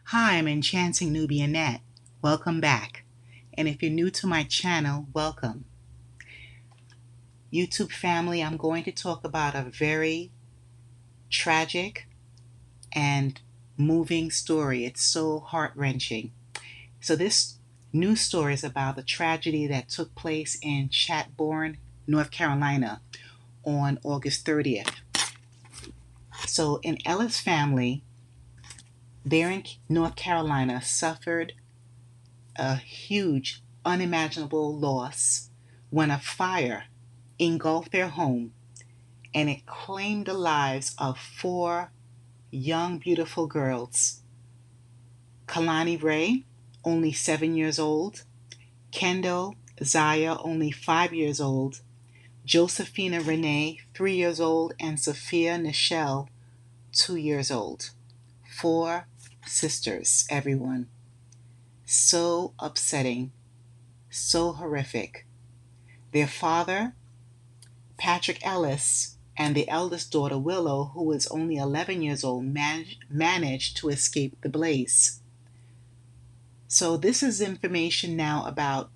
Hi, I'm Enchanting Newbie Annette. Welcome back. And if you're new to my channel, welcome. YouTube family, I'm going to talk about a very tragic and moving story. It's so heart-wrenching. So this news story is about the tragedy that took place in Chatborn, North Carolina on August 30th. So an Ellis family there in North Carolina suffered a huge, unimaginable loss when a fire engulfed their home and it claimed the lives of four young, beautiful girls. Kalani Ray, only 7 years old, Kendall Zaya, only 5 years old, Josephina Renee, 3 years old, and Sophia Nichelle, 2 years old. Four sisters, everyone. So upsetting, so horrific. Their father, Patrick Ellis, and the eldest daughter, Willow, who was only 11 years old, managed to escape the blaze. So, this is information now about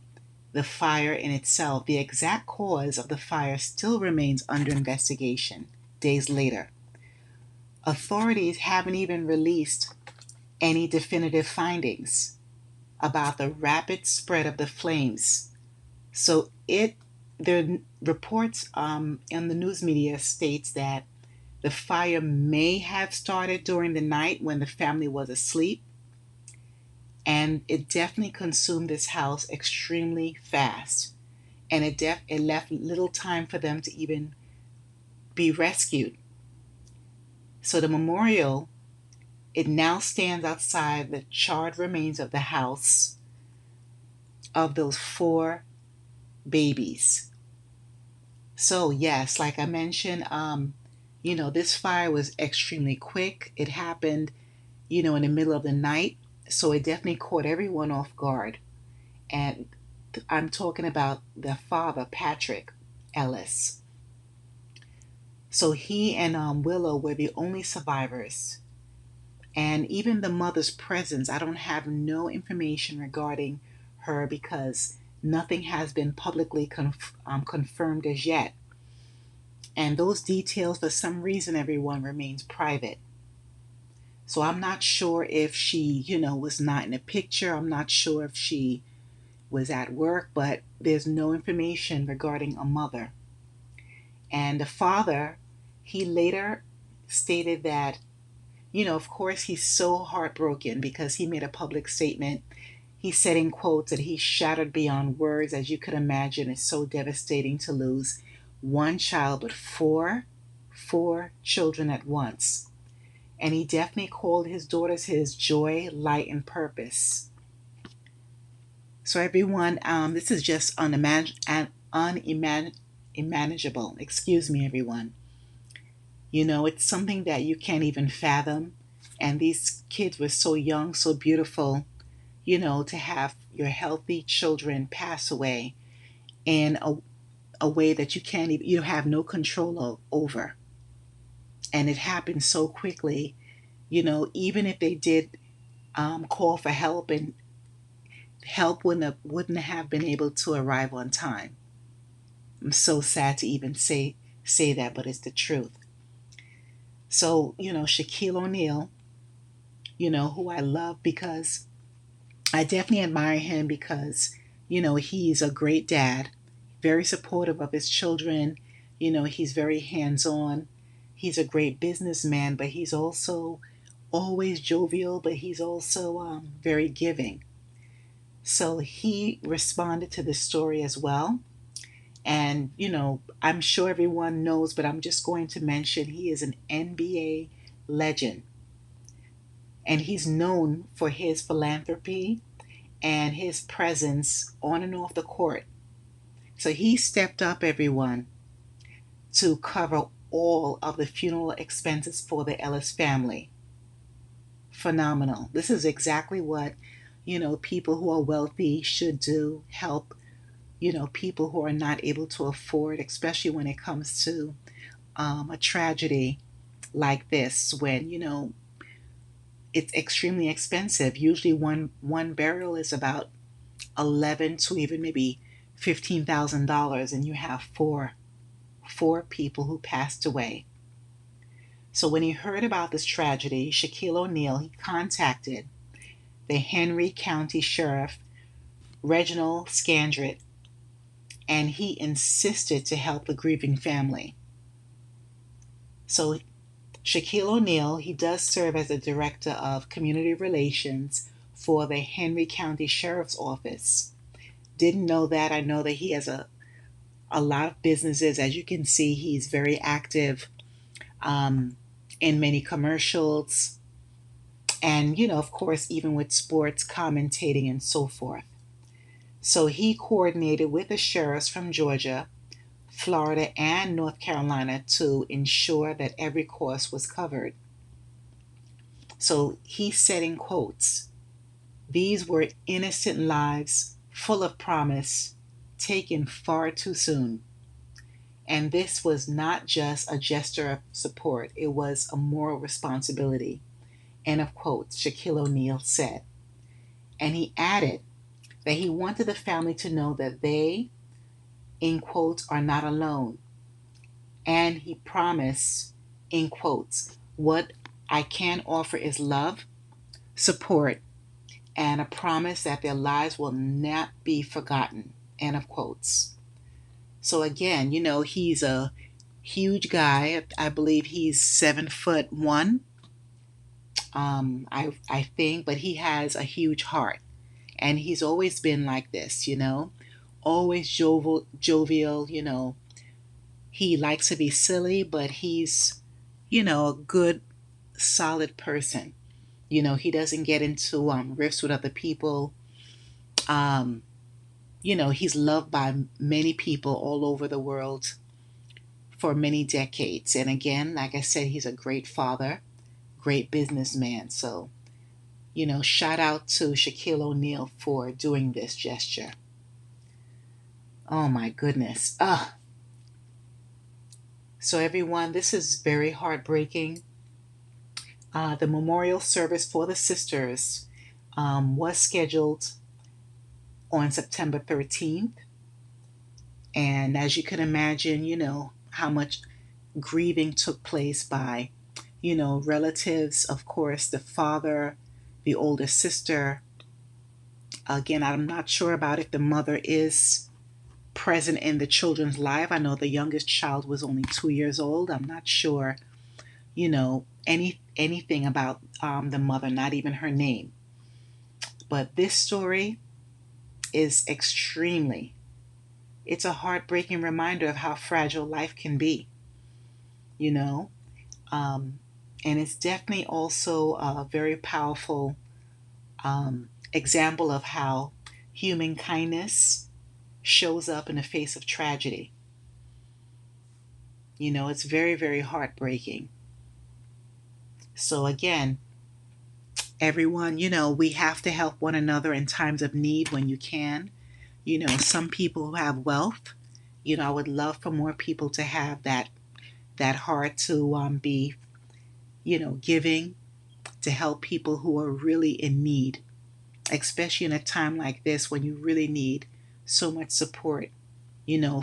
the fire in itself. The exact cause of the fire still remains under investigation days later. Authorities haven't even released any definitive findings about the rapid spread of the flames. So, the reports in the news media states that the fire may have started during the night when the family was asleep, and it definitely consumed this house extremely fast, and it left little time for them to even be rescued. So the memorial, it now stands outside the charred remains of the house of those four babies. So yes, like I mentioned, this fire was extremely quick. It happened, in the middle of the night. So it definitely caught everyone off guard. And I'm talking about the father, Patrick Ellis. So he and Willow were the only survivors. And even the mother's presence, I don't have no information regarding her because nothing has been publicly confirmed as yet. And those details, for some reason, everyone remains private. So I'm not sure if she, was not in the picture. I'm not sure if she was at work, but there's no information regarding a mother. And the father, he later stated that, of course, he's so heartbroken because he made a public statement. He said in quotes that he's shattered beyond words. As you could imagine, it's so devastating to lose one child, but four children at once. And he definitely called his daughters his joy, light, and purpose. So everyone, this is just unimaginable. Excuse me, everyone. It's something that you can't even fathom. And these kids were so young, so beautiful, to have your healthy children pass away in a way that you can't even, you have no control over. And it happened so quickly, even if they did call for help, and help wouldn't have been able to arrive on time. I'm so sad to even say that, but it's the truth. So, Shaquille O'Neal, who I love because I definitely admire him because, he's a great dad, very supportive of his children. He's very hands on. He's a great businessman, but he's also always jovial, but he's also very giving. So he responded to this story as well. And, I'm sure everyone knows, but I'm just going to mention he is an NBA legend. And he's known for his philanthropy and his presence on and off the court. So he stepped up, everyone, to cover all of the funeral expenses for the Ellis family. Phenomenal. This is exactly what, people who are wealthy should do. Help, people who are not able to afford, especially when it comes to a tragedy like this, when, it's extremely expensive. Usually one burial is about 11 to even maybe $15,000, and you have four people who passed away. So when he heard about this tragedy, Shaquille O'Neal, he contacted the Henry County Sheriff, Reginald Scandrett, and he insisted to help the grieving family. So Shaquille O'Neal, he does serve as the Director of Community Relations for the Henry County Sheriff's Office. Didn't know that. I know that he has a lot of businesses. As you can see, he's very active um, in many commercials, and, of course, even with sports commentating and so forth. So he coordinated with the sheriffs from Georgia, Florida, and North Carolina to ensure that every cost was covered. So he said in quotes, "These were innocent lives full of promise, taken far too soon. And this was not just a gesture of support, it was a moral responsibility." End of quote, Shaquille O'Neal said. And he added that he wanted the family to know that they, in quotes, are not alone. And he promised, in quotes, "What I can offer is love, support, and a promise that their lives will not be forgotten." End of quotes. So again, he's a huge guy. I believe he's 7'1". I think, but he has a huge heart, and he's always been like this. Always jovial. He likes to be silly, but he's a good, solid person. He doesn't get into rifts with other people. Um, he's loved by many people all over the world for many decades. And again, like I said, he's a great father, great businessman. So, shout out to Shaquille O'Neal for doing this gesture. Oh my goodness. So everyone, this is very heartbreaking. The memorial service for the sisters was scheduled on September 13th. And as you can imagine, how much grieving took place by, relatives, of course, the father, the older sister. Again, I'm not sure about if the mother is present in the children's life. I know the youngest child was only 2 years old. I'm not sure, anything about the mother, not even her name. But this story is it's a heartbreaking reminder of how fragile life can be, you know. And it's definitely also a very powerful example of how human kindness shows up in the face of tragedy. It's very, very heartbreaking. So, again, everyone, we have to help one another in times of need when you can. Some people who have wealth, I would love for more people to have that heart to be, giving to help people who are really in need, especially in a time like this when you really need so much support,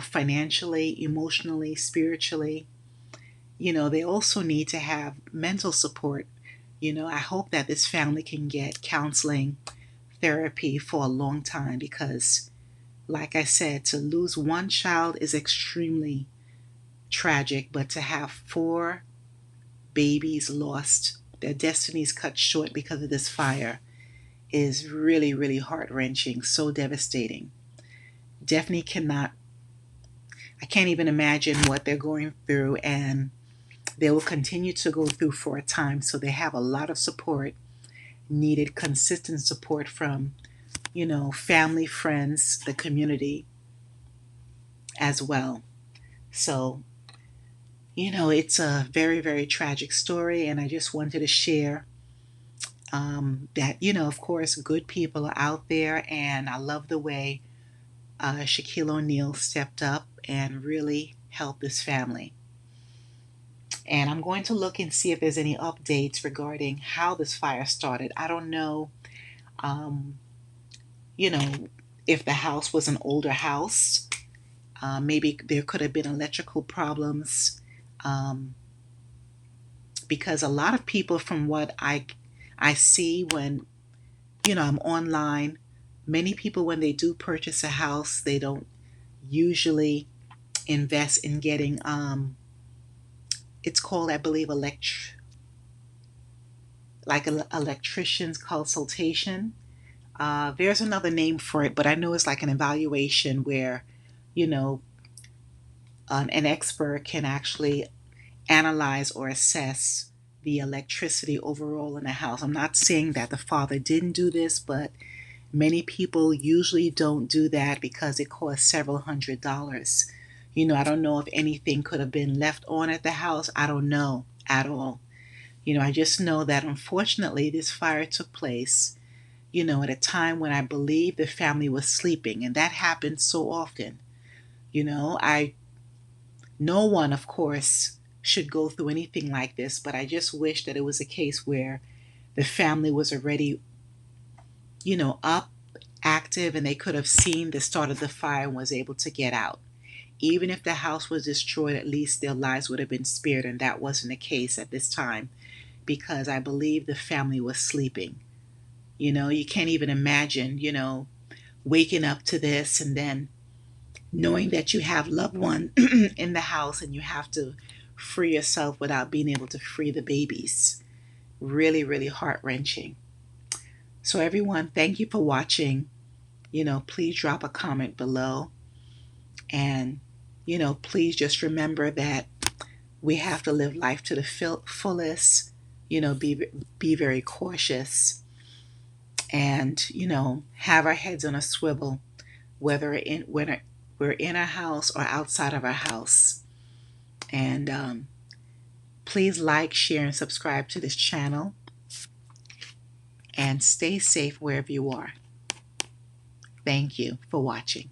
financially, emotionally, spiritually. They also need to have mental support. I hope that this family can get counseling, therapy for a long time because, like I said, to lose one child is extremely tragic, but to have four babies lost, their destinies cut short because of this fire is really, really heart wrenching, so devastating. Definitely I can't even imagine what they're going through, and they will continue to go through for a time. So they have a lot of support, needed consistent support from, family, friends, the community as well. So, it's a very, very tragic story, and I just wanted to share that, of course, good people are out there, and I love the way Shaquille O'Neal stepped up and really helped this family. And I'm going to look and see if there's any updates regarding how this fire started. I don't know, um, you know, if the house was an older house. Maybe there could have been electrical problems, um, because a lot of people, from what I see when I'm online, many people when they do purchase a house, they don't usually invest in getting it's called, I believe, like an electrician's consultation. There's another name for it, but I know it's like an evaluation where you know an expert can actually analyze or assess the electricity overall in the house. I'm not saying that the father didn't do this, but many people usually don't do that because it costs several $100s. I don't know if anything could have been left on at the house. I don't know at all. I just know that unfortunately this fire took place, at a time when I believe the family was sleeping, and that happens so often. I No one, of course, should go through anything like this, but I just wish that it was a case where the family was already, up, active, and they could have seen the start of the fire and was able to get out. Even if the house was destroyed, at least their lives would have been spared, and that wasn't the case at this time because I believe the family was sleeping. You can't even imagine, waking up to this and then knowing that you have loved one in the house and you have to free yourself without being able to free the babies. Really, really heart wrenching. So, everyone, thank you for watching. Please drop a comment below. And, please just remember that we have to live life to the fullest. Be very cautious and, have our heads on a swivel, whether when we're in our house or outside of our house. And please like, share, and subscribe to this channel. And stay safe wherever you are. Thank you for watching.